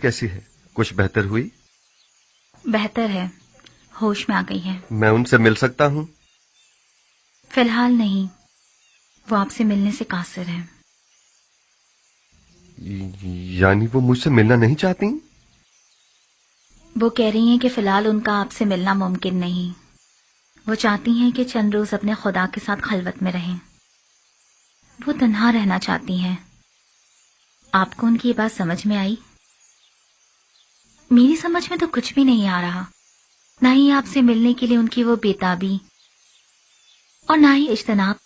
कैसी है? कुछ बेहतर हुई? बेहतर है, होश में आ गई है। मैं उनसे मिल सकता हूँ? फिलहाल नहीं, वो आपसे मिलने से कासिर है। यानी वो मुझसे मिलना नहीं चाहती? वो कह रही हैं कि फिलहाल उनका आपसे मिलना मुमकिन नहीं। वो चाहती हैं कि चंद रोज अपने खुदा के साथ खलवत में रहें। वो तन्हा रहना चाहती हैं। आपको उनकी ये बात समझ में आई? मेरी समझ में तो कुछ भी नहीं आ रहा, ना ही आपसे मिलने के लिए उनकी वो बेताबी और ना ही इज्तनाब।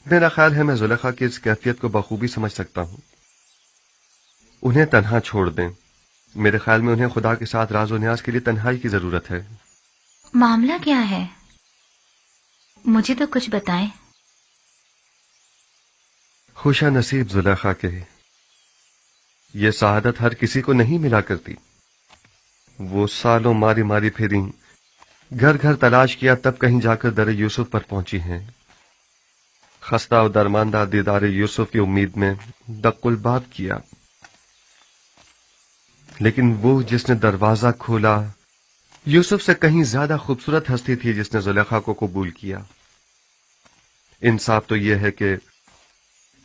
मेरा ख्याल है मैं जुलेखा की इस कैफियत को बखूबी समझ सकता हूँ। उन्हें तन्हा छोड़ दें। मेरे ख्याल में उन्हें खुदा के साथ राज और न्याज के लिए तन्हाई की जरूरत है। मामला क्या है? मुझे तो कुछ बताएं। खुशा नसीब जुलेखा के, ये सआदत हर किसी को नहीं मिला करती। वो सालों मारी मारी फिरी, घर घर तलाश किया, तब कहीं जाकर दर यूसुफ पर पहुंची हैं। खस्ता और दरमानदा दीदार यूसुफ की उम्मीद में दक्कुल बाब किया, लेकिन वो जिसने दरवाजा खोला यूसुफ से कहीं ज्यादा खूबसूरत हस्ती थी जिसने जुलेखा को कबूल किया। इंसाफ तो यह है कि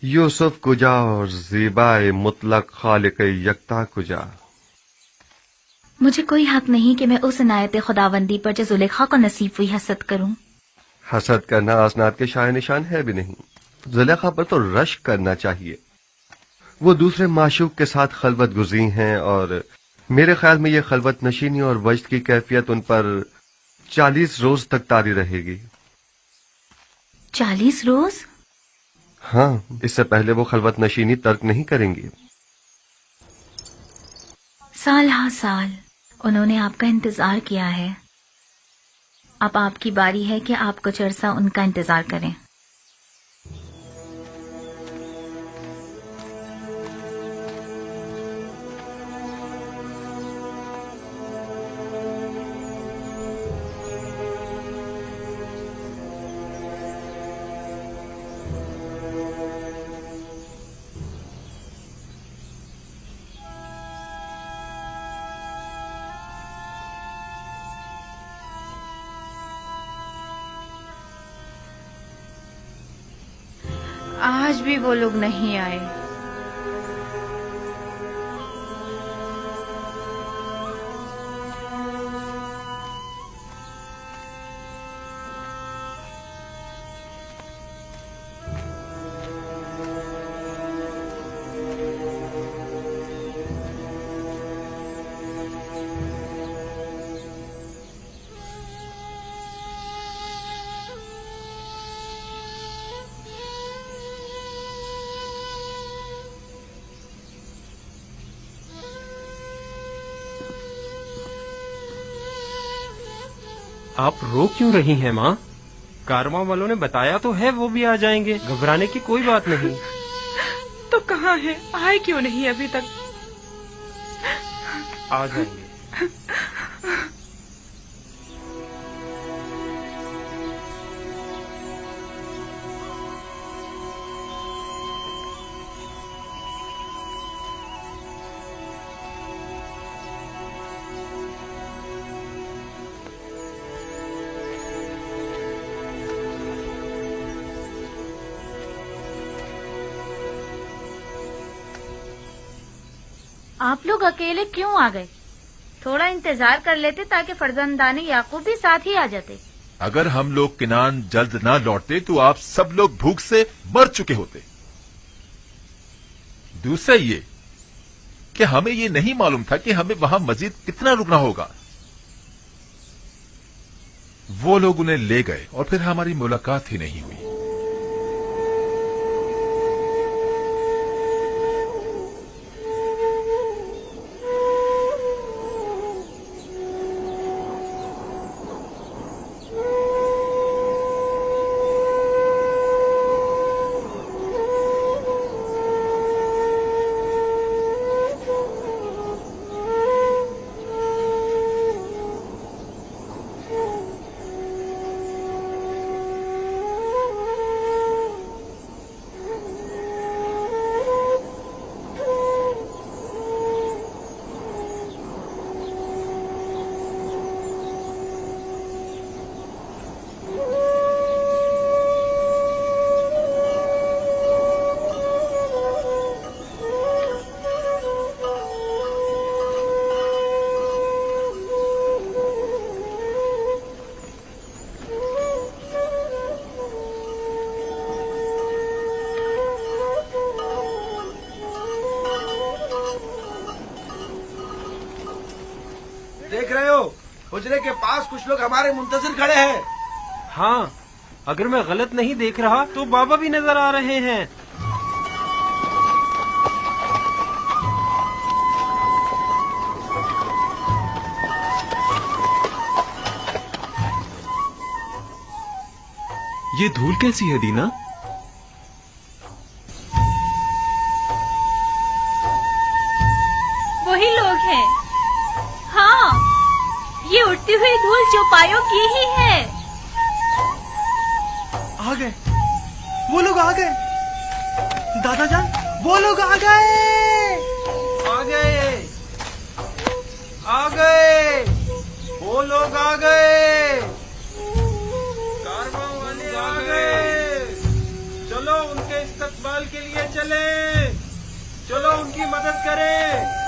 यूसुफ कुजा और ज़ीबाए मुतलक खालिक यकता कुजा। मुझे कोई हक नहीं कि मैं उस इनायत खुदावंदी पर जो जुलेखा को नसीब हुई हसद करूं। हसद करना आसनाद के शाय निशान है भी नहीं। जुलेखा पर तो रश्क करना चाहिए। वो दूसरे माशूक के साथ खलवत गुज़ी हैं और मेरे ख्याल में ये खलवत नशीनी और वजद की कैफियत उन पर 40 रोज तक तारी रहेगी। 40 रोज? हाँ, इससे पहले वो खलवत नशीनी तर्क नहीं करेंगी। साल हा साल उन्होंने आपका इंतजार किया है। अब आपकी बारी है कि आप कुछ अरसा उनका इंतजार करें। आज भी वो लोग नहीं आए। आप रो क्यों रही हैं माँ? कारवां वालों ने बताया तो है वो भी आ जाएंगे, घबराने की कोई बात नहीं। तो कहाँ है? आए क्यों नहीं अभी तक? आ जाएंगे। आप लोग अकेले क्यों आ गए? थोड़ा इंतजार कर लेते ताकि फर्जंदाने याकूब भी साथ ही आ जाते। अगर हम लोग किनान जल्द ना लौटते तो आप सब लोग भूख से मर चुके होते। दूसरा ये कि हमें ये नहीं मालूम था कि हमें वहां मजीद कितना रुकना होगा। वो लोग उन्हें ले गए और फिर हमारी मुलाकात ही नहीं हुई। دیکھ رہے ہو حجرے کے پاس کچھ لوگ ہمارے منتظر کھڑے ہیں. ہاں اگر میں غلط نہیں دیکھ رہا تو بابا بھی نظر آ رہے ہیں. یہ دھول کیسی ہے دینا؟ وہی لوگ ہیں. ہاں یہ اڑتی ہوئی دھول چوپایوں کی ہی ہے. آ گئے وہ لوگ، آ گئے دادا جان، وہ لوگ آ گئے. آ گئے آ گئے وہ لوگ آ گئے. کارواں والے آ گئے. چلو ان کے استقبال کے لیے چلیں. چلو ان کی مدد کریں.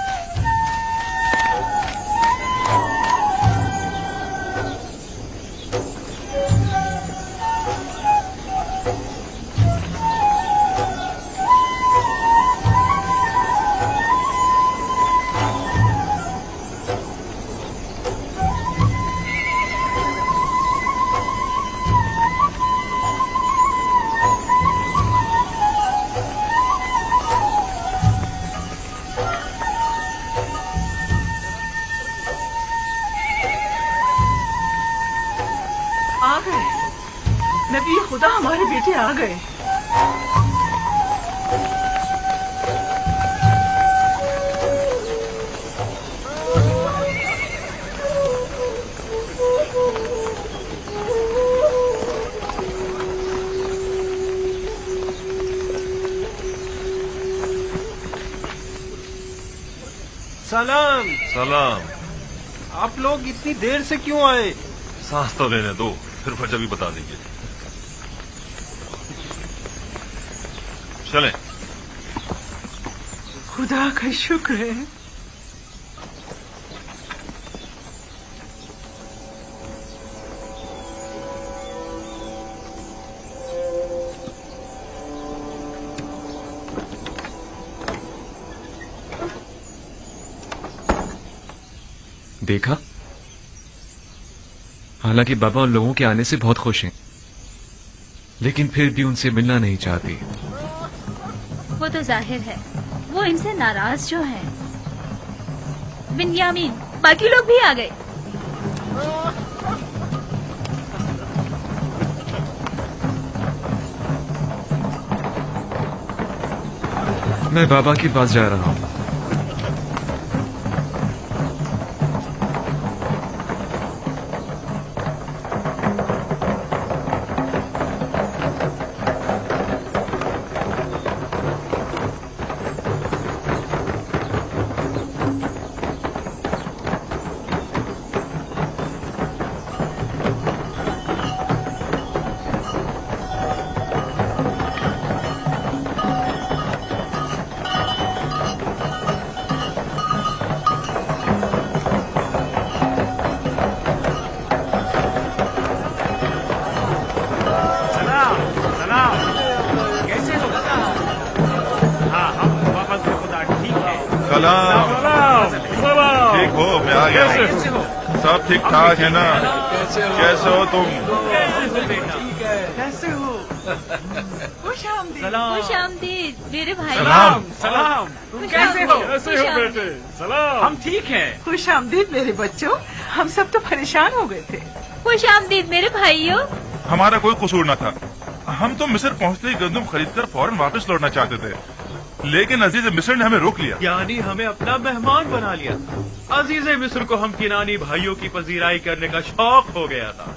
آ گئے نبی خدا، ہمارے بیٹے آ گئے. سلام. سلام. آپ لوگ اتنی دیر سے کیوں آئے؟ سانس تو لینے دو، پھر وجہ بھی بتا دیں گے. چلیں. خدا کا شکر ہے. دیکھا، حالانکہ بابا ان لوگوں کے آنے سے بہت خوش ہیں، لیکن پھر بھی ان سے ملنا نہیں چاہتی. وہ تو ظاہر ہے وہ ان سے ناراض جو ہیں. بنیامین، باقی لوگ بھی آ گئے. میں بابا کے پاس جا رہا ہوں. ٹھیک ہو؟ میں آ گیا ہوں. سب ٹھیک ٹھاک ہے نا؟ کیسے ہو تم؟ کیسے ہو؟ خوش آمدید. خوش آمدید میرے بھائی. سلام. سلام. کیسے ہو بیٹے؟ سلام. ہم ٹھیک ہیں. خوش آمدید میرے بچوں، ہم سب تو پریشان ہو گئے تھے. خوش آمدید میرے بھائیوں. ہمارا کوئی قصور نہ تھا. ہم تو مصر پہنچتے ہی گندم خرید کر فوراً واپس لوٹنا چاہتے تھے، لیکن عزیز مصر نے ہمیں روک لیا. یعنی ہمیں اپنا مہمان بنا لیا. عزیز مصر کو ہم کنانی بھائیوں کی پذیرائی کرنے کا شوق ہو گیا تھا.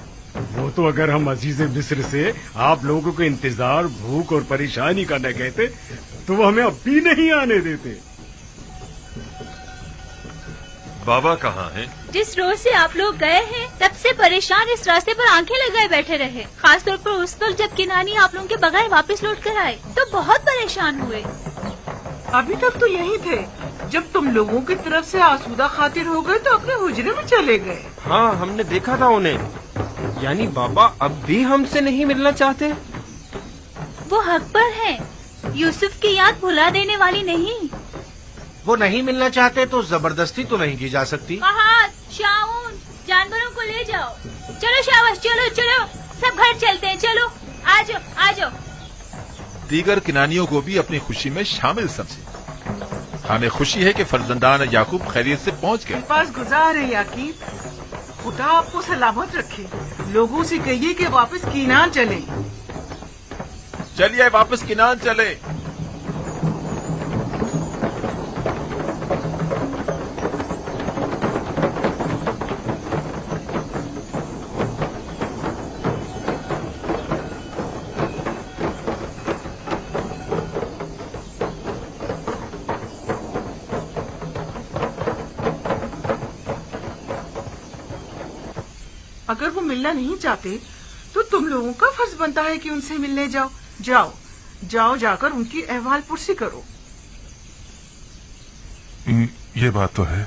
وہ تو اگر ہم عزیز مصر سے آپ لوگوں کو انتظار، بھوک اور پریشانی کا نہ کہتے تو وہ ہمیں اب بھی نہیں آنے دیتے. بابا کہاں ہیں؟ جس روز سے آپ لوگ گئے ہیں تب سے پریشان اس راستے پر آنکھیں لگائے بیٹھے رہے. خاص طور پر اس وقت جب کنانی آپ لوگوں کے بغیر واپس لوٹ کر آئے تو بہت پریشان ہوئے. ابھی تک تو یہی تھے، جب تم لوگوں کی طرف سے آسودہ خاطر ہو گئے تو اپنے حجرے میں چلے گئے. ہاں ہم نے دیکھا تھا انہیں. یعنی بابا اب بھی ہم سے نہیں ملنا چاہتے؟ وہ حق پر ہیں. یوسف کی یاد بھلا دینے والی نہیں. وہ نہیں ملنا چاہتے تو زبردستی تو نہیں کی جا سکتی. کہاں शाउन, जानवरों को ले जाओ। चलो शाबाश, चलो चलो, सब घर चलते हैं, चलो आ जाओ आ जाओ। दीगर किनानियों को भी अपनी खुशी में शामिल समझे। हमें खुशी है कि फर्जंदान याकूब खैरियत से पहुंच गए। पास गुजार है याकीब, खुदा आपको सलामत रखे। लोगों से कहिए कि वापस कीनान चले। चलिए वापस किनान चले। अगर वो मिलना नहीं चाहते तो तुम लोगों का फर्ज बनता है कि उनसे मिलने जाओ। जाओ जाओ, जाकर उनकी अहवाल पुरसी करो। ये बात तो है।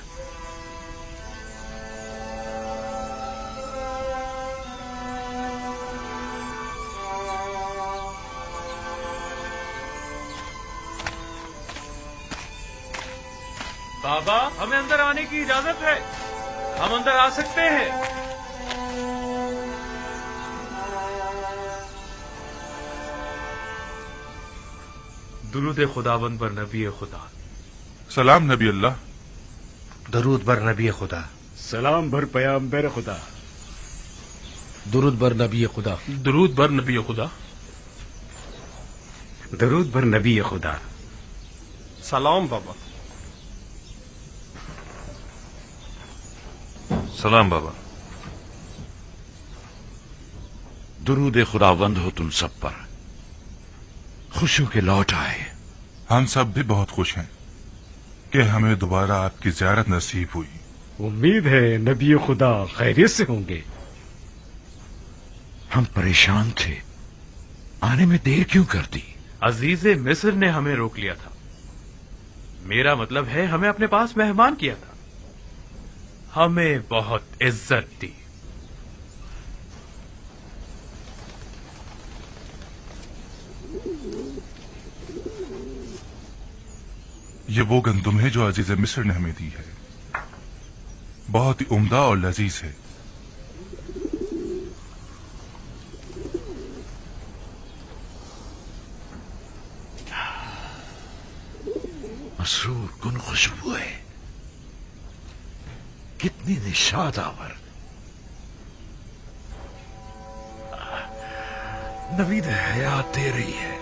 बाबा, हमें अंदर आने की इजाजत है, हम अंदर आ सकते हैं। दुरूद खुदाबंद पर नबी खुदा। सलाम नबी अल्लाह। दरूद बर नबी खुदा। सलाम भर पैगंबर खुदा। दुरूद बर नबी खुदा। दुरूद बर नबी खुदा। दरूद भर नबी खुदा। सलाम बाबा। सलाम बाबा। दुरूद खुदावंद हो तुम सब पर, खुश हो के लौट आए। हम सब भी बहुत खुश हैं कि हमें दोबारा आपकी ज़ियारत नसीब हुई। उम्मीद है नबी खुदा खैरियत से होंगे। हम परेशान थे, आने में देर क्यों कर दी? अजीज मिस्र ने हमें रोक लिया था। मेरा मतलब है हमें अपने पास मेहमान किया था, हमें बहुत इज्जत दी। ये वो गंदुम है जो अजीज मिस्र ने हमें दी है, बहुत ही उम्दा और लजीज है। मसरूर कुन खुशबू है, कितनी निशाद आवर। नवीद हयात दे रही है।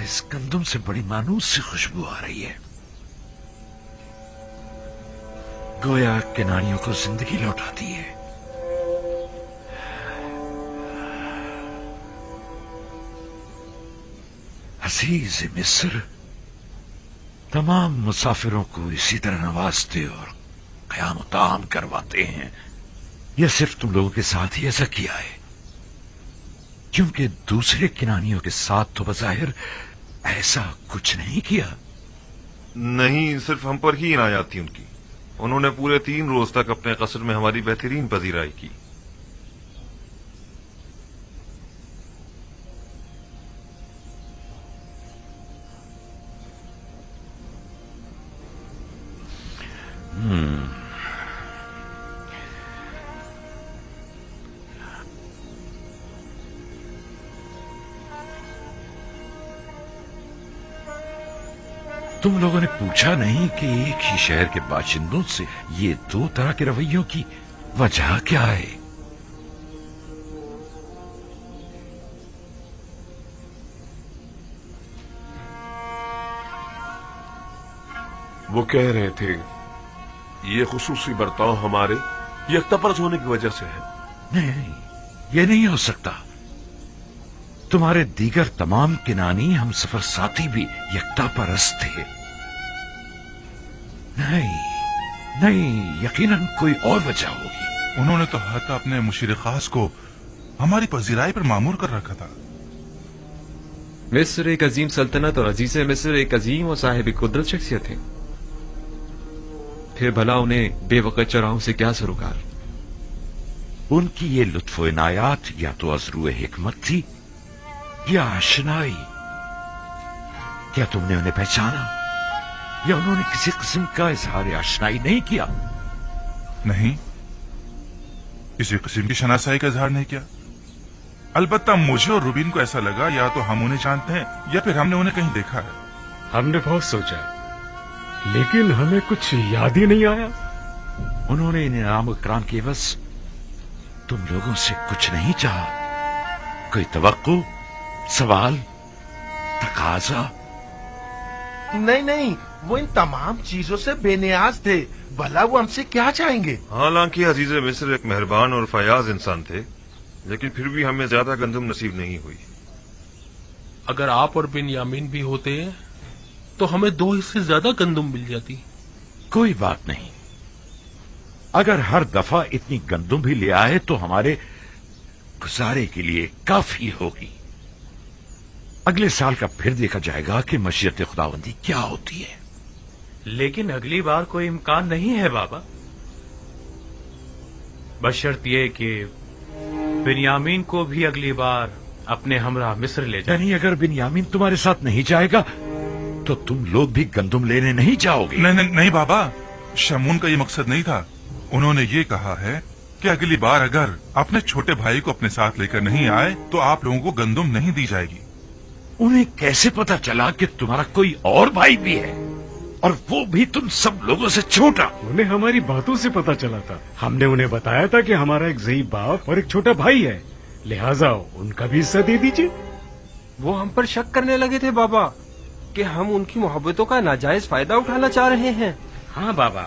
इस गंदुम से बड़ी मानूस सी खुशबू आ रही है, गोया किनारियों को जिंदगी लौटाती है। अजीज मिस्र तमाम मुसाफिरों को इसी तरह नवाजते और क़याम ताम करवाते हैं। यह सिर्फ तुम लोगों के साथ ही ऐसा किया है, क्योंकि दूसरे किनानियों के साथ तो बज़ाहिर ऐसा कुछ नहीं किया। नहीं, सिर्फ हम पर ही इनायत थी उनकी। उन्होंने पूरे 3 रोज तक अपने कसर में हमारी बेहतरीन पजीराई की। तुम लोगों ने पूछा नहीं कि एक ही शहर के बाशिंदों से ये 2 तरह के रवैयों की वजह क्या है? वो कह रहे थे ये खुसूसी बर्ताव हमारे यकतापरस्त होने की वजह से है। नहीं, ये नहीं हो सकता। तुम्हारे दीगर तमाम किनानी हम सफर साथी भी यकता परस्त थे। नहीं, यकीनन कोई और वजह होगी। उन्होंने तो हत्ता अपने मुशीर खास को हमारी पजीराई पर मामूर कर रखा था। मिस्र एक अजीम सल्तनत और अजीज मिस्र एक अजीम और साहिब कुदरत शख्सियत है। फिर भला उन्हें बेवकत चौराहों से क्या सरोकार? उनकी ये लुत्फो इनायात या तो अज़रूए हिकमत थी या आशनाई। क्या तुमने उन्हें पहचाना? یا انہوں نے کسی قسم کا اظہار آشنائی نہیں کیا؟ نہیں، کسی قسم کی شناسائی کا اظہار نہیں کیا. البتہ مجھے اور روبین کو ایسا لگا یا تو ہم انہیں جانتے ہیں یا پھر ہم نے انہیں کہیں دیکھا ہے. ہم نے بہت سوچا لیکن ہمیں کچھ یاد ہی نہیں آیا. انہوں نے انعام و اکرام کی عوض تم لوگوں سے کچھ نہیں چاہا؟ کوئی توقع، سوال، تقاضا؟ نہیں، وہ ان تمام چیزوں سے بے نیاز تھے. بھلا وہ ہم سے کیا چاہیں گے؟ حالانکہ عزیز مصر ایک مہربان اور فیاض انسان تھے، لیکن پھر بھی ہمیں زیادہ گندم نصیب نہیں ہوئی. اگر آپ اور بنیامین بھی ہوتے تو ہمیں 2 حصے زیادہ گندم مل جاتی. کوئی بات نہیں، اگر ہر دفعہ اتنی گندم بھی لے آئے تو ہمارے گزارے کے لیے کافی ہوگی. اگلے سال کا پھر دیکھا جائے گا کہ مشیت خداوندی کیا ہوتی ہے. لیکن اگلی بار کوئی امکان نہیں ہے بابا، بشرط یہ کہ بنیامین کو بھی اگلی بار اپنے ہمراہ مصر لے جائیں. یعنی اگر بنیامین تمہارے ساتھ نہیں جائے گا تو تم لوگ بھی گندم لینے نہیں جاؤ گے؟ نہیں بابا، شمون کا یہ مقصد نہیں تھا. انہوں نے یہ کہا ہے کہ اگلی بار اگر اپنے چھوٹے بھائی کو اپنے ساتھ لے کر نہیں آئے تو آپ لوگوں کو گندم نہیں دی جائے گی. انہیں کیسے پتا چلا کہ تمہارا کوئی اور بھائی بھی ہے، اور وہ بھی تم سب لوگوں سے چھوٹا؟ انہیں ہماری باتوں سے پتا چلا تھا. ہم نے انہیں بتایا تھا کہ ہمارا ایک ضعیف باپ اور ایک چھوٹا بھائی ہے، لہذا ان کا بھی حصہ دے دیجیے. وہ ہم پر شک کرنے لگے تھے بابا کہ ہم ان کی محبتوں کا ناجائز فائدہ اٹھانا چاہ رہے ہیں. ہاں بابا،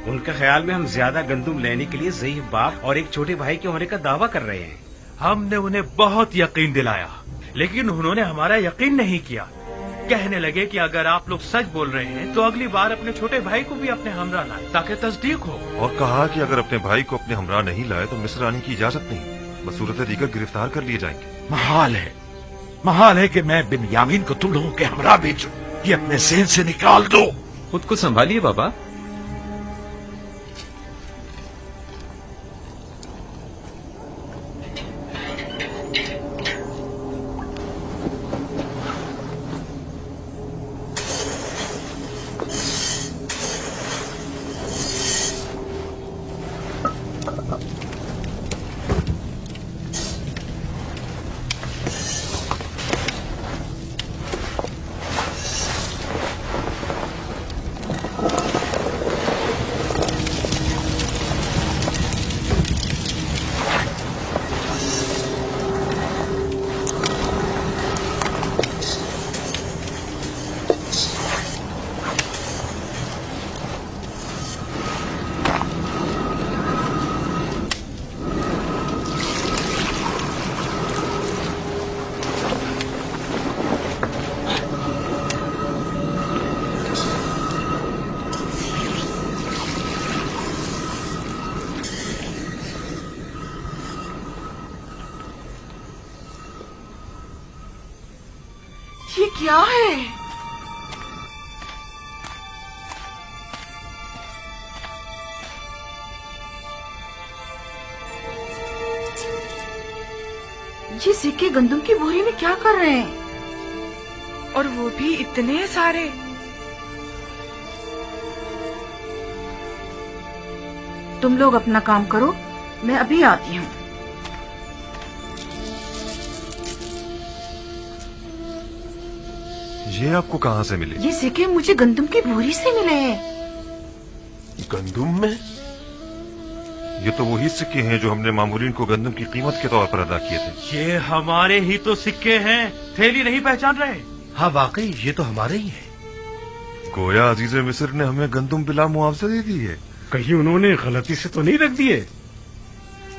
ان کے خیال میں ہم زیادہ گندم لینے کے لیے ضعیف باپ اور ایک چھوٹے بھائی کے ہونے کا دعویٰ کر رہے ہیں. ہم نے انہیں بہت یقین دلایا لیکن انہوں نے ہمارا یقین نہیں کیا. کہنے لگے کہ اگر آپ لوگ سچ بول رہے ہیں تو اگلی بار اپنے چھوٹے بھائی کو بھی اپنے ہمراہ لائیں تاکہ تصدیق ہو. اور کہا کہ اگر اپنے بھائی کو اپنے ہمراہ نہیں لائے تو مصر آنے کی اجازت نہیں، بصورت دیگر گرفتار کر لیے جائیں گے. محال ہے کہ میں بنیامین کو تم لوگوں کے ہمراہ بھیجوں. یہ اپنے ذہن سے نکال دو. خود کو سنبھالیے بابا. یہ کیا ہے؟ یہ سکے گندم کی بوری میں کیا کر رہے ہیں؟ اور وہ بھی اتنے سارے. تم لوگ اپنا کام کرو، میں ابھی آتی ہوں. یہ آپ کو کہاں سے ملے؟ یہ سکے مجھے گندم کی بوری سے ملے ہیں. گندم میں؟ یہ تو وہی سکے ہیں جو ہم نے مامورین کو گندم کی قیمت کے طور پر ادا کیے تھے. یہ ہمارے ہی تو سکے ہیں، تھیلی نہیں پہچان رہے؟ ہاں واقعی یہ تو ہمارے ہی ہیں. گویا عزیز مصر نے ہمیں گندم بلا معاوضہ دے دی ہے. کہیں انہوں نے غلطی سے تو نہیں رکھ دیے؟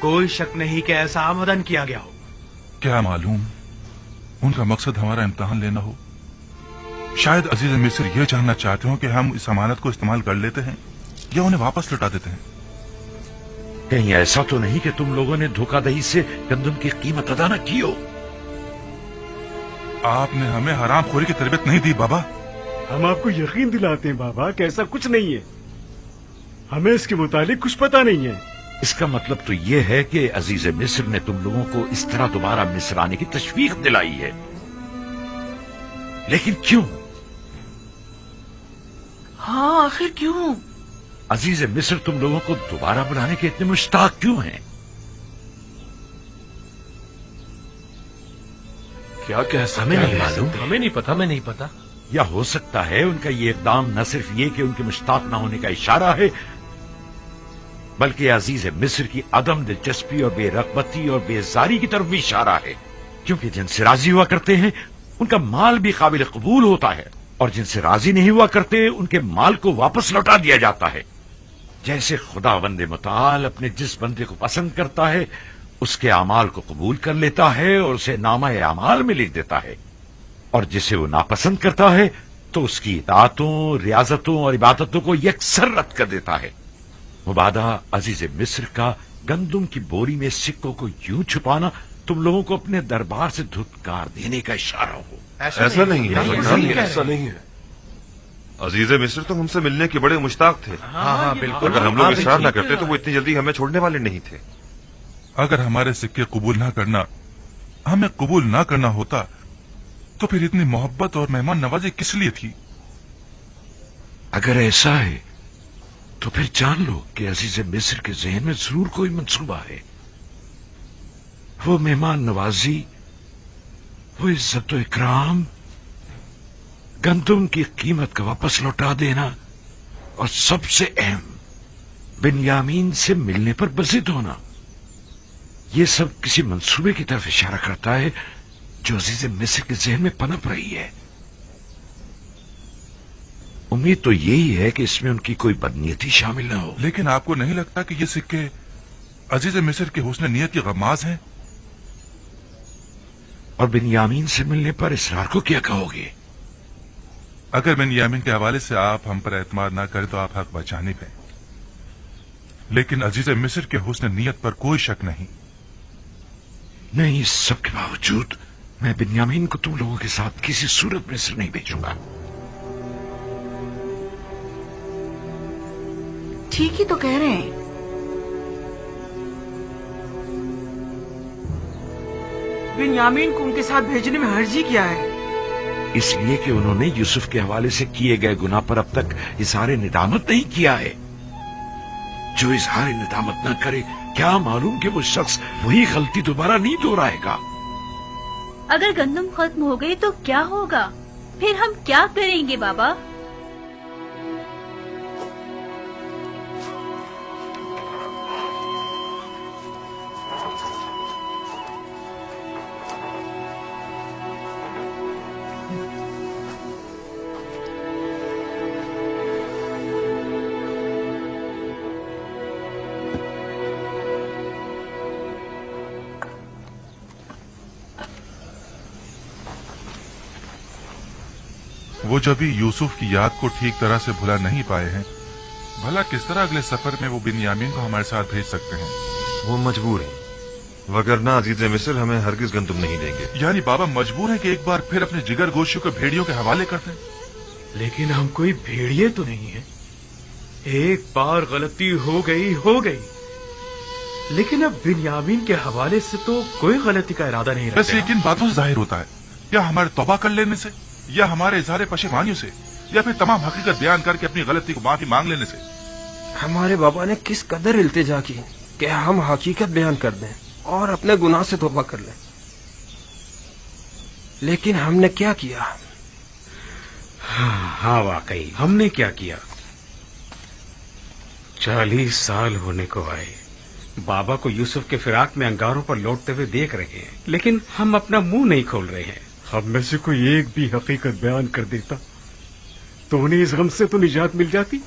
کوئی شک نہیں کہ ایسا آمدن کیا گیا ہو. کیا معلوم ان کا مقصد ہمارا امتحان لینا ہو. شاید عزیز مصر یہ جاننا چاہتے ہوں کہ ہم اس امانت کو استعمال کر لیتے ہیں یا انہیں واپس لوٹا دیتے ہیں. کہیں ایسا تو نہیں کہ تم لوگوں نے دھوکہ دہی سے گندم کی قیمت ادا نہ کی ہو؟ آپ نے ہمیں حرام خوری کی تربیت نہیں دی بابا. ہم آپ کو یقین دلاتے ہیں بابا کہ ایسا کچھ نہیں ہے. ہمیں اس کے متعلق کچھ پتا نہیں ہے. اس کا مطلب تو یہ ہے کہ عزیز مصر نے تم لوگوں کو اس طرح دوبارہ مصر آنے کی تشویق دلائی ہے. لیکن کیوں؟ हाँ आखिर क्यों? अजीज मिस्र तुम लोगों को दोबारा बुलाने के इतने मुश्ताक क्यों हैं? क्या कह हमें नहीं मालूम। हमें नहीं पता, मैं नहीं पता। या हो सकता है उनका ये इकदाम न सिर्फ ये कि उनके मुश्ताक न होने का इशारा है, बल्कि अजीज मिस्र की अदम दिलचस्पी और बेरगबती और बेजारी की तरफ भी इशारा है, क्योंकि जिनसे राजी हुआ करते हैं उनका माल भी काबिल कबूल होता है, और जिनसे राजी नहीं हुआ करते उनके माल को वापस लौटा दिया जाता है। जैसे खुदावंद मुताल अपने जिस बंदे को पसंद करता है उसके अमाल को कबूल कर लेता है और उसे नामा अमाल में लिख देता है, और जिसे वो नापसंद करता है तो उसकी इताअतों, रियाजतों और इबादतों को यकसर रद्द कर देता है। मुबादा अजीज मिस्र का गंदुम की बोरी में सिक्कों को यूं छुपाना तुम लोगों को अपने दरबार से धुतकार देने का इशारा हो। ऐसा नहीं है, ऐसा नहीं है। अजीज मिस्र तो हमसे मिलने के बड़े मुश्ताक थे। हाँ, बिल्कुल। अगर हम लोग इसरार न करते तो वो इतनी जल्दी हमें छोड़ने वाले नहीं थे। अगर हमारे सिक्के कबूल ना करना हमें कबूल ना करना होता तो फिर इतनी मोहब्बत और मेहमान नवाजी किस लिए थी? अगर ऐसा है तो फिर जान लो कि अजीज मिस्र के जहन में जरूर कोई मंसूबा है। वो मेहमान नवाजी, वो इज्जत और इकराम, गंदुम की कीमत का वापस लौटा देना, और सबसे अहम बिन्यामीन से मिलने पर बज़िद होना, ये सब किसी मंसूबे की तरफ इशारा करता है जो अजीज मिस्र के जहन में पनप रही है। उम्मीद तो यही है कि इसमें उनकी कोई बदनीयती शामिल न हो। लेकिन आपको नहीं लगता कि ये सिक्के अजीज मिस्र के हुस्न नीयत की गमाज हैं? और बिन्यामीन से मिलने पर इसरार को क्या कहोगे? अगर बिन्यामीन के हवाले से आप हम पर एतमाद ना करें तो आप हक बचाने पे, लेकिन अजीज मिस्र के हुस्न नीयत पर कोई शक नहीं। नहीं, इस सब के बावजूद मैं बिन्यामीन को तुम लोगों के साथ किसी सूरत मिस्र नहीं भेजूंगा। ठीक ही तो कह रहे हैं। बिन्यामीन को उनके साथ भेजने में हर्जी क्या है? इसलिए कि उन्होंने यूसुफ के हवाले से किए गए गुनाह पर अब तक इजहार निदामत नहीं किया है। जो इजहार निदामत न करे, क्या मालूम कि वो शख्स वही गलती दोबारा नहीं दोहराएगा। अगर गंदम खत्म हो गई तो क्या होगा? फिर हम क्या करेंगे बाबा? वो जब भी यूसुफ की याद को ठीक तरह से भुला नहीं पाए हैं, भला किस तरह अगले सफर में वो बिन्यामीन को हमारे साथ भेज सकते हैं? वो मजबूर है, वगरना अजीज मिस्र हमें हरगिज गंदुम नहीं देंगे। यानी बाबा मजबूर है कि एक बार फिर अपने जिगर गोशियों को भेड़ियों के हवाले कर दें? लेकिन हम कोई भेड़िए तो नहीं है। एक बार गलती हो गई, लेकिन अब बिन्यामीन के हवाले से तो कोई गलती का इरादा नहीं रखते। वैसे किन बातों से जाहिर होता है? या हमारे तौबा कर लेने से, या हमारे इजहार पशेमानियों से, या फिर तमाम हकीकत बयान करके अपनी गलती को माफी मांग लेने से? हमारे बाबा ने किस कदर इल्तिजा की कि हम हकीकत बयान कर दें और अपने गुनाह से तौबा कर लें, लेकिन हमने क्या किया? हाँ वाकई हमने क्या किया। 40 साल होने को आए, बाबा को यूसुफ के फिराक में अंगारों पर लौटते हुए देख रहे हैं, लेकिन हम अपना मुंह नहीं खोल रहे हैं। हम में से कोई एक भी हकीकत बयान कर देता तो उन्हें इस गम से तो निजात मिल जाती।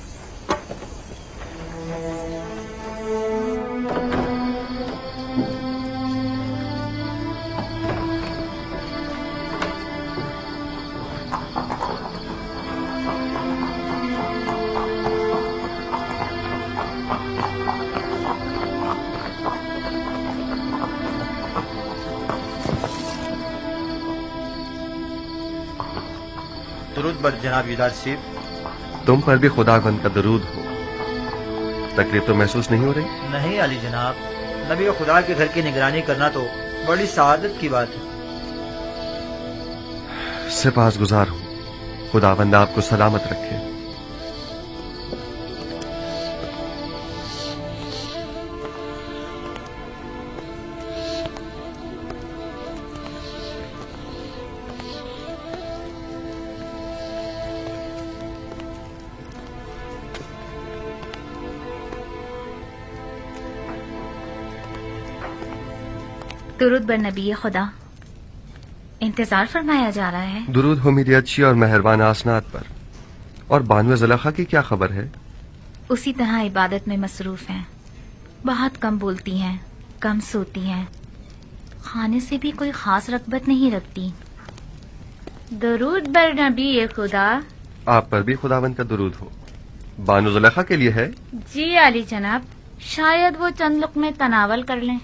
दुरूद बर जनाब युदार सिफ। तुम पर भी खुदावंद का दरूद हो। तकलीफ तो महसूस नहीं हो रही? नहीं अली जनाब, नबी व खुदा के घर की निगरानी करना तो बड़ी सआदत की बात है। सिपासगुजार हूँ। खुदावंद आपको सलामत रखे। दुरूद बर नबी खुदा। इंतजार फरमाया जा रहा है। दुरूद हो मेरी अच्छी और मेहरबान आसनात पर। और बानवे ज़ुलेखा की क्या खबर है? उसी तरह इबादत में मसरूफ हैं। बहुत कम बोलती हैं, कम सोती हैं, खाने से भी कोई खास रगबत नहीं रखती। दरूद बर नबी खुदा। आप पर भी खुदावंद का दुरूद हो। बानो ज़ुलेखा के लिए है? जी आली जनाब, शायद वो चंद लुक़मे तनावल कर लें।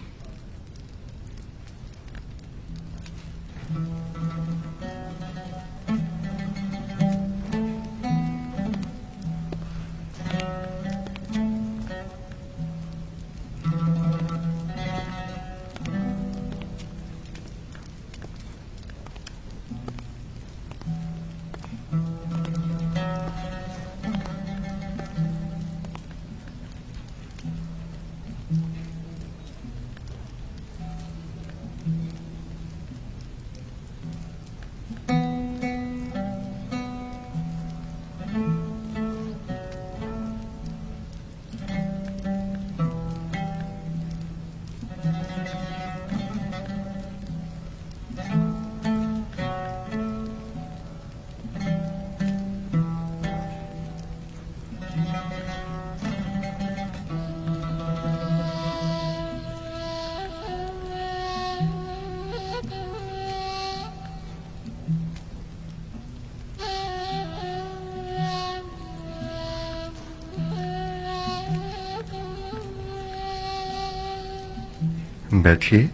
बैठिए।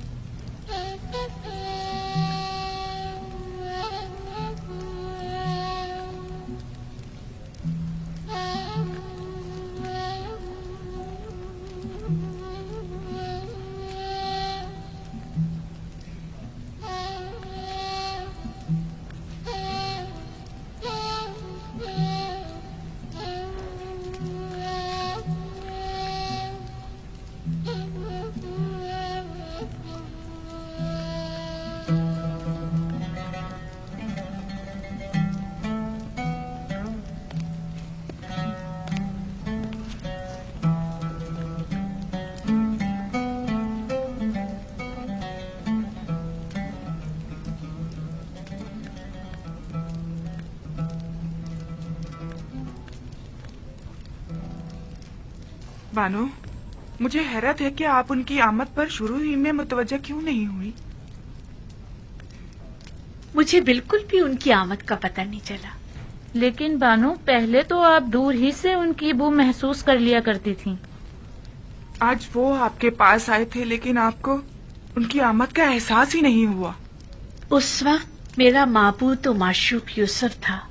बानो, मुझे हैरत है कि आप उनकी आमद पर शुरू ही में मुतवज्जा क्यों नहीं हुई? मुझे बिल्कुल भी उनकी आमद का पता नहीं चला। लेकिन बानो, पहले तो आप दूर ही से उनकी बू महसूस कर लिया करती थीं। आज वो आपके पास आए थे, लेकिन आपको उनकी आमद का एहसास ही नहीं हुआ। उस वक्त मेरा माबूद तो माशूक यूसुफ था,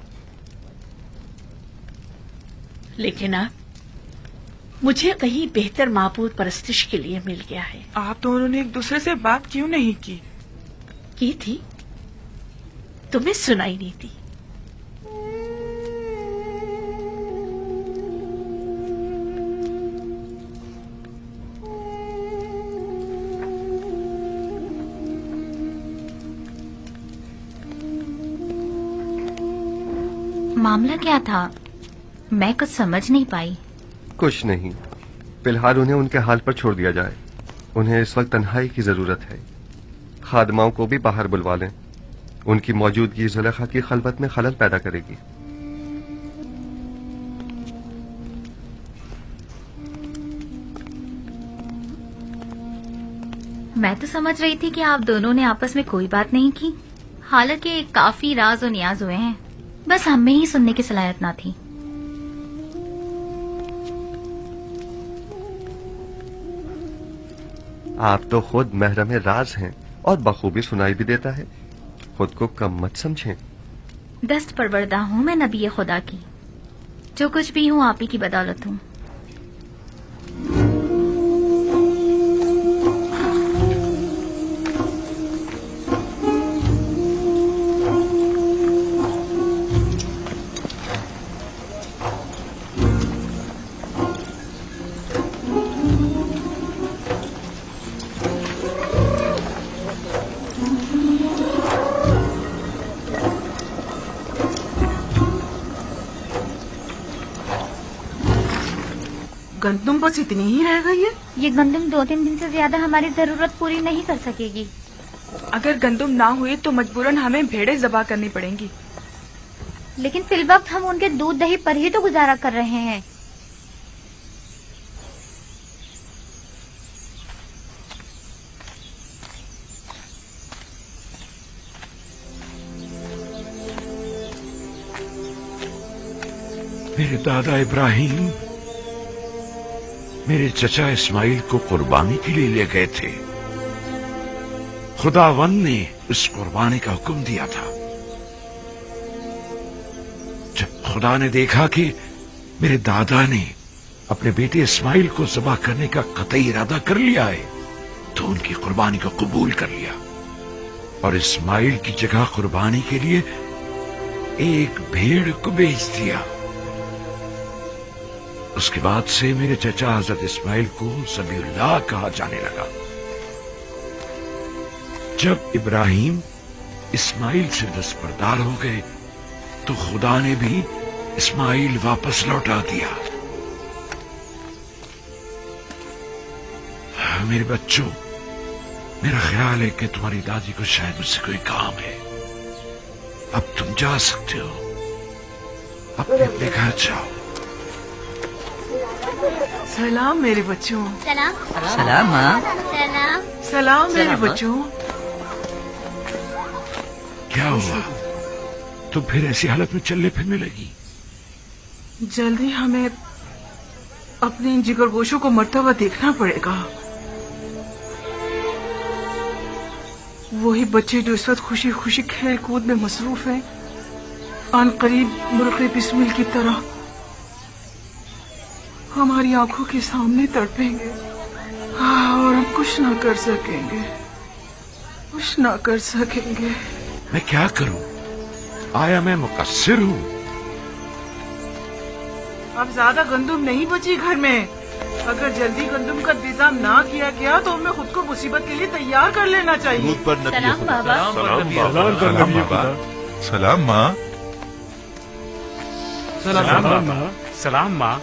लेकिन अब मुझे कहीं बेहतर माबूद परस्तिश के लिए मिल गया है। आप दोनों ने एक दूसरे से बात क्यों नहीं की? की थी, तुम्हें सुनाई नहीं दी। मामला क्या था? मैं कुछ समझ नहीं पाई। कुछ नहीं, फिलहाल उन्हें उनके हाल पर छोड़ दिया जाए। उन्हें इस वक्त तन्हाई की जरूरत है। खादमाओं को भी बाहर बुलवा लें। उनकी मौजूदगी ज़ुलेखा की खलबत में खलल पैदा करेगी। मैं तो समझ रही थी कि आप दोनों ने आपस में कोई बात नहीं की। हालांकि काफी राज और नियाज हुए हैं, बस हम में ही सुनने की सलाहियत ना थी। आप तो खुद महरम राज हैं और बखूबी सुनाई भी देता है। खुद को कम मत समझें। दस्त परवरदा हूँ मैं नबी खुदा की। जो कुछ भी हूँ आप ही की बदौलत हूँ। गंदम बस इतनी ही रह गई है। ये गंदम 2-3 दिन से ज्यादा हमारी जरूरत पूरी नहीं कर सकेगी। अगर गंदुम ना हुए तो मजबूरन हमें भेड़ें ज़बा करनी पड़ेंगी। लेकिन फिल वक्त हम उनके दूध दही पर ही तो गुजारा कर रहे हैं। मेरे दादा इब्राहिम मेरे चचा इस्माइल को कुर्बानी के लिए ले गए थे। खुदावंद ने उस कुर्बानी का हुक्म दिया था। जब खुदा ने देखा कि मेरे दादा ने अपने बेटे इस्माइल को ज़बह करने का कतई इरादा कर लिया है, तो उनकी कुर्बानी को कबूल कर लिया और इस्माइल की जगह कुर्बानी के लिए एक भेड़ को बेच दिया। उसके बाद से मेरे चचा हजरत इस्माइल को ज़बीहुल्लाह कहा जाने लगा। जब इब्राहिम इस्माइल से दस्तबरदार हो गए तो खुदा ने भी इस्माइल वापस लौटा दिया। मेरे बच्चों, मेरा ख्याल है कि तुम्हारी दादी को शायद मुझसे कोई काम है। अब तुम जा सकते हो, अपने अपने घर जाओ। सलाम मेरे बच्चों। सलाम। सलाम माँ। सलाम। सलाम मेरे सलाम, माँ। बच्चों। क्या हुआ? तुम फिर ऐसी हालत में चलने फिरने लगी? जल्दी हमें अपने इन जिगरगोशों को मरता हुआ देखना पड़ेगा। वही बच्चे जो इस वक्त खुशी खुशी खेल कूद में मसरूफ हैं, आन करीब मुल्क बिस्मिल की तरह हमारी आंखों के सामने तड़पेंगे। और हम कुछ ना कर सकेंगे, कुछ ना कर सकेंगे। मैं क्या करूं? आया मैं मुकस्सिर हूं? अब ज्यादा गंदुम नहीं बची घर में। अगर जल्दी गंदुम का इंतजाम ना किया गया तो हमें खुद को मुसीबत के लिए तैयार कर लेना चाहिए। सलाम बाबा। सलाम माँ। सलाम माँ। सलाम माँ।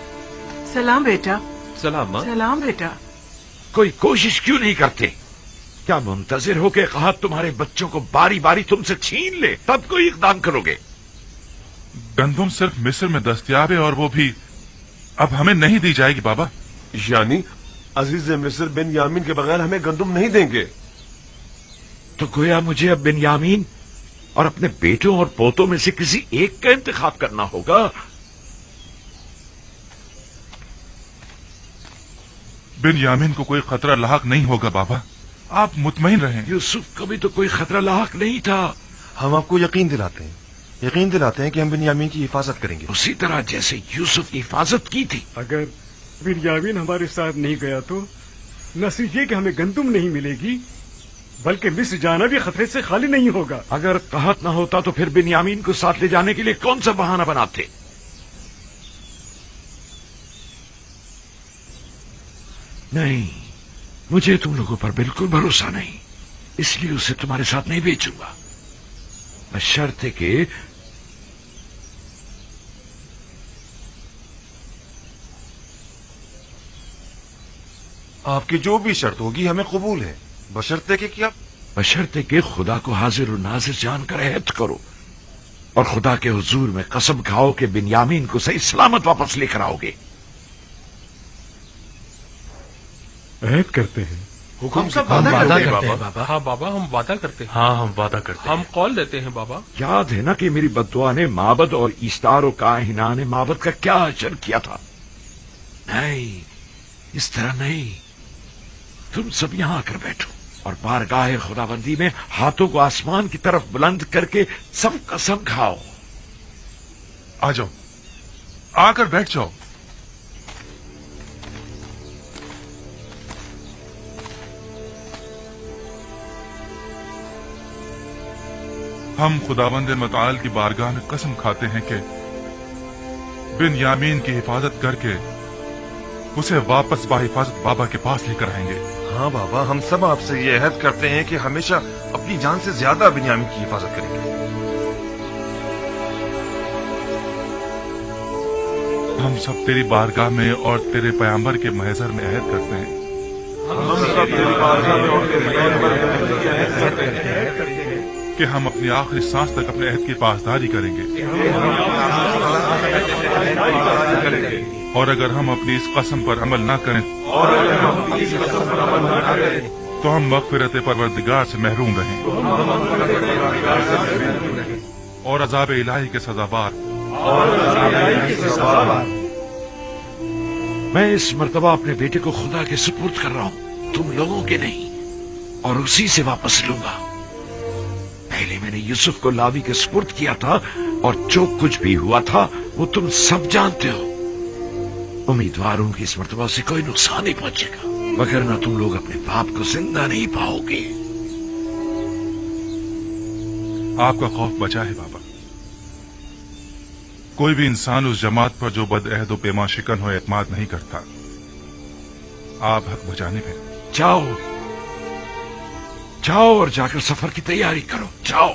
सलाम बेटा। सलाम माँ। सलाम बेटा। कोई कोशिश क्यों नहीं करते? क्या मुंतजिर हो के कहा तुम्हारे बच्चों को बारी बारी तुमसे छीन ले तब कोई इकदाम करोगे? गंदम सिर्फ मिस्र में दस्तयाब है और वो भी अब हमें नहीं दी जाएगी बाबा। यानी अजीज मिस्र बिन्यामीन के बगैर हमें गंदुम नहीं देंगे? तो गोया मुझे अब बिन्यामीन और अपने बेटों और पोतों में से किसी एक का इंतखाब करना होगा। बिन्यामीन को कोई खतरा लाहक नहीं होगा बाबा, आप मुतमईन रहें। यूसुफ को भी तो कोई खतरा लाहक नहीं था। हम आपको यकीन दिलाते हैं कि हम बिन्यामीन की हिफाजत करेंगे, उसी तरह जैसे यूसुफ की हिफाजत की थी। अगर बिन्यामीन हमारे साथ नहीं गया तो न सिर्फ ये कि हमें गंदुम नहीं मिलेगी, बल्कि मिस्र जाना भी खतरे से खाली नहीं होगा। अगर कहत न होता तो फिर बिन्यामीन को साथ ले जाने के लिए कौन सा बहाना बनाते? नहीं, मुझे तुम लोगों पर बिल्कुल भरोसा नहीं, इसलिए उसे तुम्हारे साथ नहीं भेजूंगा। बशर्ते के आपकी जो भी शर्त होगी हमें कबूल है, बशर्ते के क्या? बशर्ते के खुदा को हाजिर और नाजिर जानकर अहद करो और खुदा के हुजूर में कसम खाओ कि बिन्यामीन को सही सलामत वापस लेकर आओगे। अहद करते हैं। हम सब वादा करते हैं बाबा। हाँ बाबा, हम वादा करते हैं। हाँ हम वादा करते हैं। हम कॉल देते हैं बाबा। याद है ना कि मेरी बद्दुआ ने माबद और ईस्तार और काहिना ने माबद का क्या अजर किया था? नहीं, इस तरह नहीं। तुम सब यहां आकर बैठो और बारगाह खुदाबंदी में हाथों को आसमान की तरफ बुलंद करके सब कसम खाओ। आ जाओ, आकर बैठ जाओ। हम खुदाबंद मताल की बारगाह में कसम खाते हैं कि बिन्यामीन की हिफाजत करके उसे वापस बाहिफाजत बाबा के पास लेकर आएंगे। हाँ बाबा, हम सब आपसे ये अहद करते हैं कि हमेशा अपनी जान से ज्यादा बिन्यामीन की हिफाजत करेंगे। हम सब तेरी बारगाह में और तेरे पैगंबर के महजर में अहद करते हैं। हम کہ ہم اپنی آخری سانس تک اپنے عہد کی پاسداری کریں گے، اور اگر ہم اپنی اس قسم پر عمل نہ کریں تو ہم مغفرت پروردگار سے محروم رہیں اور عذاب الہی کے سزاوار۔ میں اس مرتبہ اپنے بیٹے کو خدا کے سپرد کر رہا ہوں، تم لوگوں کے نہیں، اور اسی سے واپس لوں گا۔ پہلے میں نے یوسف کو لاوی کے سپرد کیا تھا، اور جو کچھ بھی ہوا تھا وہ تم سب جانتے ہو۔ امیدوار ہوں کہ اس مرتبہ سے کوئی نقصان نہیں پہنچے گا، وگرنہ تم لوگ اپنے باپ کو زندہ نہیں پاؤ گے۔ آپ کا خوف بچا ہے بابا۔ کوئی بھی انسان اس جماعت پر جو بد عہد و پیما شکن ہو اعتماد نہیں کرتا۔ آپ حق بجانے میں جاؤ جاؤ اور جا کر سفر کی تیاری کرو، جاؤ۔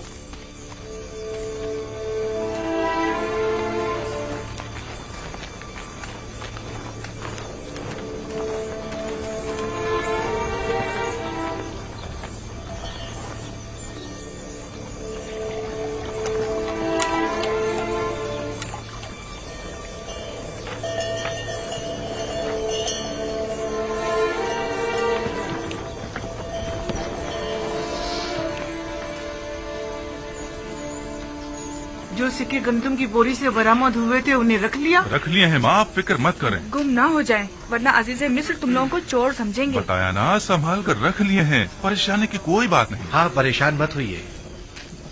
جو سکے گندم کی بوری سے برآمد ہوئے تھے انہیں رکھ لیا؟ رکھ لیے ہیں ماں، آپ فکر مت کریں۔ گم نہ ہو جائیں ورنہ عزیز مصر تم لوگوں کو چور سمجھیں گے۔ بتایا نا، سنبھال کر رکھ لیے ہیں، پریشانی کی کوئی بات نہیں۔ ہاں پریشان مت ہوئیے،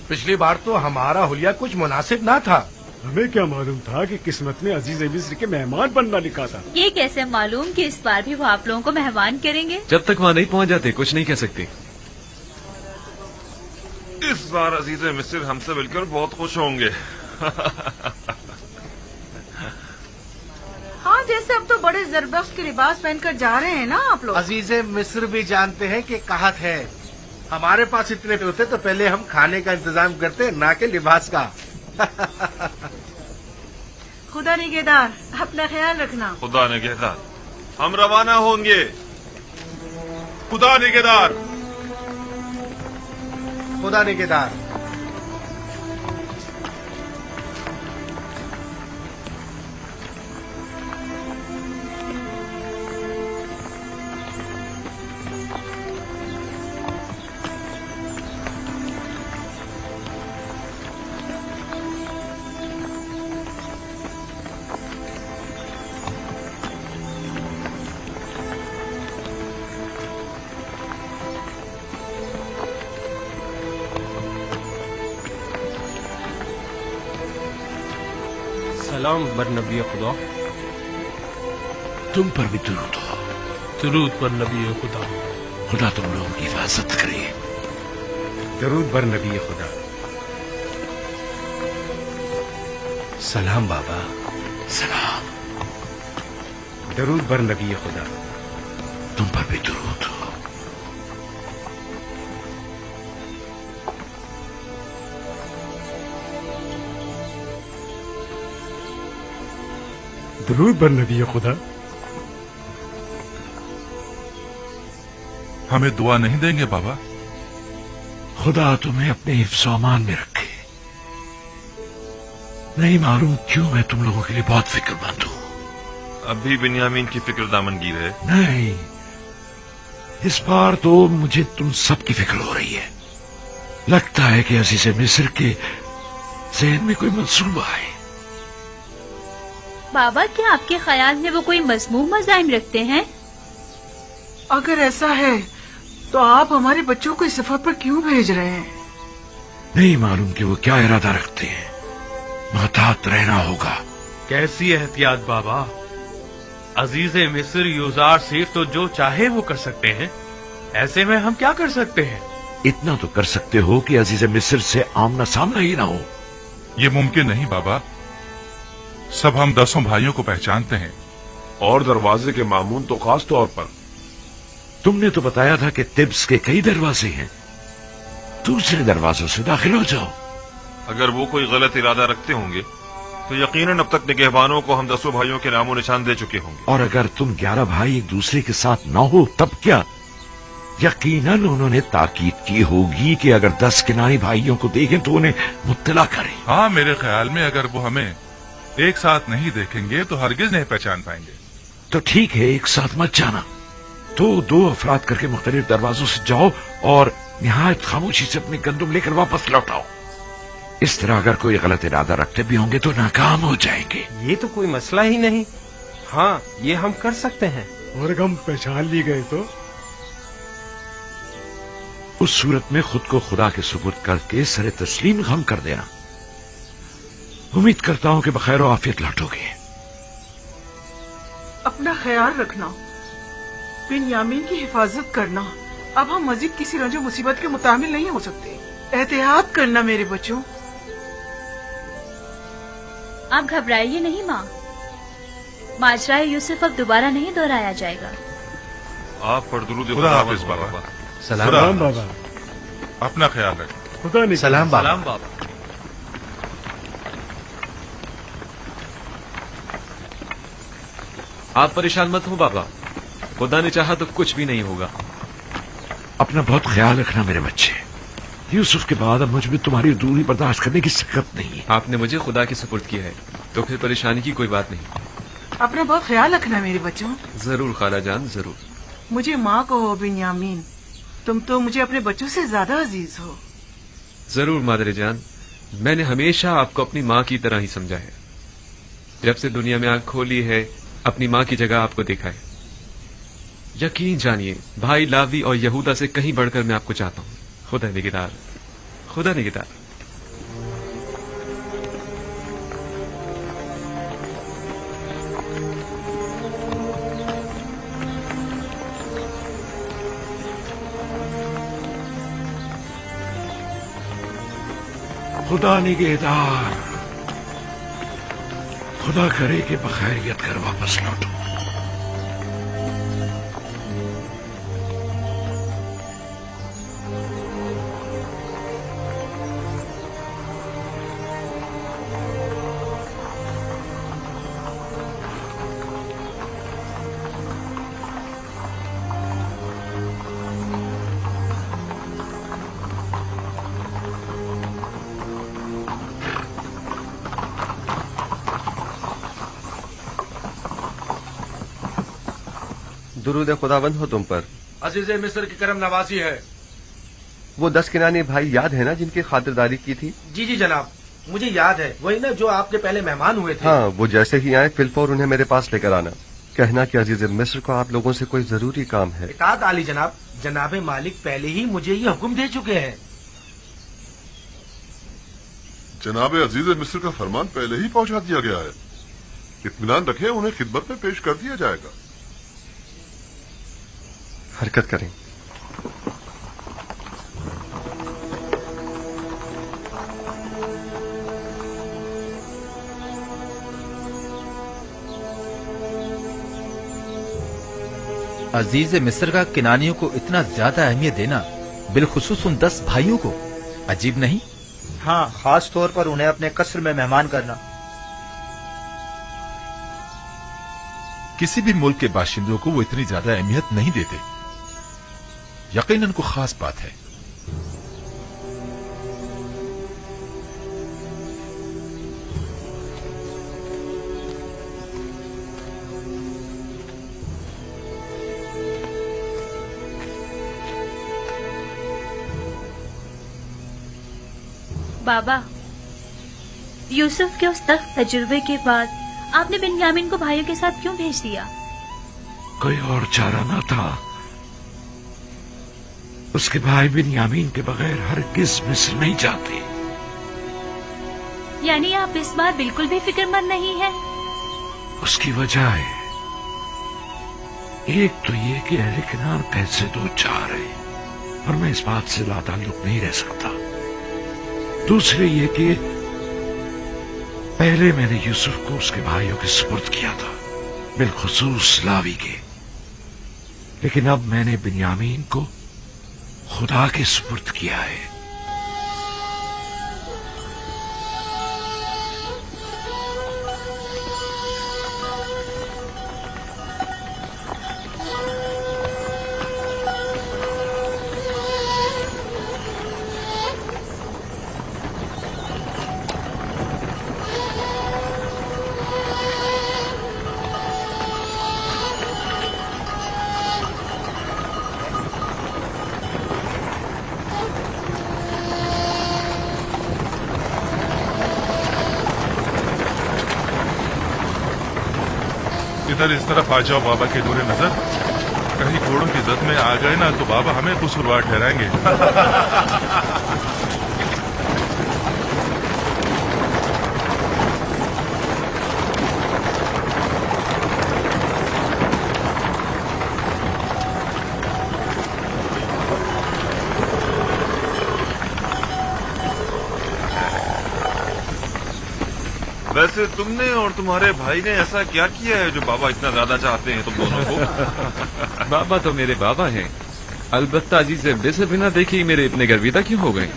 پچھلی بار تو ہمارا حلیہ کچھ مناسب نہ تھا۔ ہمیں کیا معلوم تھا کہ قسمت میں عزیز مصر کے مہمان بننا لکھا تھا۔ یہ کیسے معلوم کہ اس بار بھی وہ آپ لوگوں کو مہمان کریں گے؟ جب تک وہاں نہیں پہنچ جاتے کچھ نہیں کہہ سکتے۔ اس بار عزیز مصر ہم سے مل کر بہت خوش ہوں گے۔ ہاں جیسے اب تو بڑے زربخش کے لباس پہن کر جا رہے ہیں نا آپ لوگ۔ عزیز مصر بھی جانتے ہیں کہ قحط ہے، ہمارے پاس اتنے ہوتے تو پہلے ہم کھانے کا انتظام کرتے، نہ کہ لباس کا۔ خدا نگہدار، اپنا خیال رکھنا۔ خدا نگہدار، ہم روانہ ہوں گے۔ خدا نگہدار، خدا نگہدار۔ سلام بر نبی خدا۔ تم پر بھی درود ہو۔ درود پر نبی خدا۔ خدا تم لوگوں کی حفاظت کرے۔ درود بر نبی خدا۔ سلام بابا۔ سلام۔ درود بر نبی خدا۔ تم پر بھی درود ہو۔ درود بر نبی خدا۔ ہمیں دعا نہیں دیں گے بابا؟ خدا تمہیں اپنے حفظ و امان میں رکھے۔ نہیں معلوم کیوں میں تم لوگوں کے لیے بہت فکر مند ہوں۔ اب بھی بنیامین کی فکر دامنگیر ہے؟ نہیں، اس بار تو مجھے تم سب کی فکر ہو رہی ہے۔ لگتا ہے کہ عزیز مصر کے ذہن میں کوئی منصوبہ ہے۔ بابا کیا آپ کے خیال میں وہ کوئی مذموم مزاحم رکھتے ہیں؟ اگر ایسا ہے تو آپ ہمارے بچوں کو اس سفر پر کیوں بھیج رہے ہیں؟ نہیں معلوم کہ وہ کیا ارادہ رکھتے ہیں، محتاط رہنا ہوگا۔ کیسی احتیاط بابا؟ عزیز مصر یوزار صرف تو جو چاہے وہ کر سکتے ہیں، ایسے میں ہم کیا کر سکتے ہیں؟ اتنا تو کر سکتے ہو کہ عزیز مصر سے آمنا سامنا ہی نہ ہو۔ یہ ممکن نہیں بابا، سب ہم 10 بھائیوں کو پہچانتے ہیں، اور دروازے کے مامون تو خاص طور پر۔ تم نے تو بتایا تھا کہ طبس کے کئی دروازے ہیں، دوسرے دروازوں سے داخل ہو جاؤ۔ اگر وہ کوئی غلط ارادہ رکھتے ہوں گے تو یقیناً اب تک نگہبانوں کو ہم 10 بھائیوں کے نام و نشان دے چکے ہوں گے۔ اور اگر تم 11 بھائی ایک دوسرے کے ساتھ نہ ہو تب کیا؟ यकीनन उन्होंने ताकीद की होगी कि अगर 10 किनारी भाइयों को देखें तो उन्हें मुत्तला करें। हाँ, मेरे ख्याल में अगर वो हमें एक साथ नहीं देखेंगे तो हरगिज नहीं पहचान पाएंगे। तो ठीक है, एक साथ मत जाना। तो 2 अफराद करके मुख्तलिफ दरवाजों से जाओ और निहायत खामोशी से अपने गंदुम लेकर वापस लौटाओ। इस तरह अगर कोई गलत इरादा रखते भी होंगे तो नाकाम हो जाएंगे। ये तो कोई मसला ही नहीं। हाँ, ये हम कर सकते हैं। और हम पहचान ली गए तो उस सूरत में खुद को खुदा के सुपुर्द करके सरे तस्लीम गम कर देना। उम्मीद करता हूं कि बखैर आफियत लौटोगे। अपना ख्याल रखना, बिन यामीन की हिफाजत करना। अब हम मजीद किसी रंजो मुसीबत के मुतामिल नहीं हो सकते। एहतियात करना मेरे बच्चों। आप घबराइए नहीं माँ, माजराए यूसुफ अब दोबारा नहीं दोहराया जाएगा। आप पर दुरूद खुदा हाफिज बाबा। सलाम बाबा। अपना ख्याल रख। खुदा ने सलाम बाबा। सलाम बाबा। आप परेशान मत हो बाबा, खुदा ने चाहा तो कुछ भी नहीं होगा। अपना बहुत ख्याल रखना मेरे बच्चे। यूसुफ के बाद अब मुझ में तुम्हारी दूरी बर्दाश्त करने की सकत नहीं है। आपने मुझे खुदा के सुपुर्द किया है तो फिर परेशानी की कोई बात नहीं। अपना बहुत ख्याल रखना मेरे बच्चों। जरूर खाला जान, जरूर। मुझे माँ कहो बिन यामीन, तुम तो मुझे अपने बच्चों से ज्यादा अजीज हो। जरूर मादरे जान, मैंने हमेशा आपको अपनी माँ की तरह ही समझा है। जब से दुनिया में आंख खोली है, अपनी माँ की जगह आपको देखा है। यकीन जानिए, भाई लावी और यहूदा से कहीं बढ़कर मैं आपको चाहता हूँ। खुदा निगहदार, खुदा निगहदार। खुदा निगहदार, खुदा करे कि बखैरियत कर वापस लौटो। दुरूद खुदावंद हो तुम पर। अजीज मिस्र की करम नवाजी है। वो 10 किनानी भाई याद है ना जिनकी खातिरदारी की थी? जी जी जनाब, मुझे याद है। वही ना जो आपके पहले मेहमान हुए थे। हाँ, वो जैसे ही आए फिलफौर उन्हें मेरे पास लेकर आना। कहना कि अजीज मिस्र को आप लोगों से कोई जरूरी काम है। इताअत आली जनाब। जनाब मालिक पहले ही मुझे ये हुक्म दे चुके हैं। जनाब अजीज मिस्र का फरमान पहले ही पहुंचा दिया गया है। इत्मीनान रखें, उन्हें खिदमत में पेश कर दिया जाएगा। हरकत करें। अजीज मिस्र का किनानियों को इतना ज्यादा अहमियत देना, बिलखुसूस उन 10 भाइयों को, अजीब नहीं? हाँ, खास तौर पर उन्हें अपने कस्र में मेहमान करना। किसी भी मुल्क के बाशिंदों को वो इतनी ज्यादा अहमियत नहीं देते। यकीनन को खास बात है। बाबा, यूसुफ के उस सख्त तजुर्बे के बाद आपने बिन्यामीन को भाइयों के साथ क्यों भेज दिया? कोई और चारा न था। उसके भाई बिन्यामीन के बगैर हरगिज मिस्र नहीं जाते। यानी आप इस बार बिल्कुल भी फिक्रमंद नहीं हैं? उसकी वजह है, एक तो ये कि अहले किनार पैसे 2-4 है और मैं इस बात से लाताल्लुक नहीं रह सकता। दूसरे ये कि पहले मैंने यूसुफ को उसके भाइयों के सुपुर्द किया था, बिलखुसूस लावी के। लेकिन अब मैंने बिन्यामीन को खुदा के सुपुर्द किया है। इधर इस तरफ आ जाओ बाबा के नूरे नजर। कहीं घोड़ों की जद में आ गए ना तो बाबा हमें कसूरवार ठहराएंगे। वैसे तुमने और तुम्हारे भाई ने ऐसा क्या किया है जो बाबा इतना ज्यादा चाहते हैं तुम दोनों को? बाबा तो मेरे बाबा हैं, अलबत्ता अजीज मिस्र बिना देखे ही मेरे इतने गर्विदा क्यों हो गए?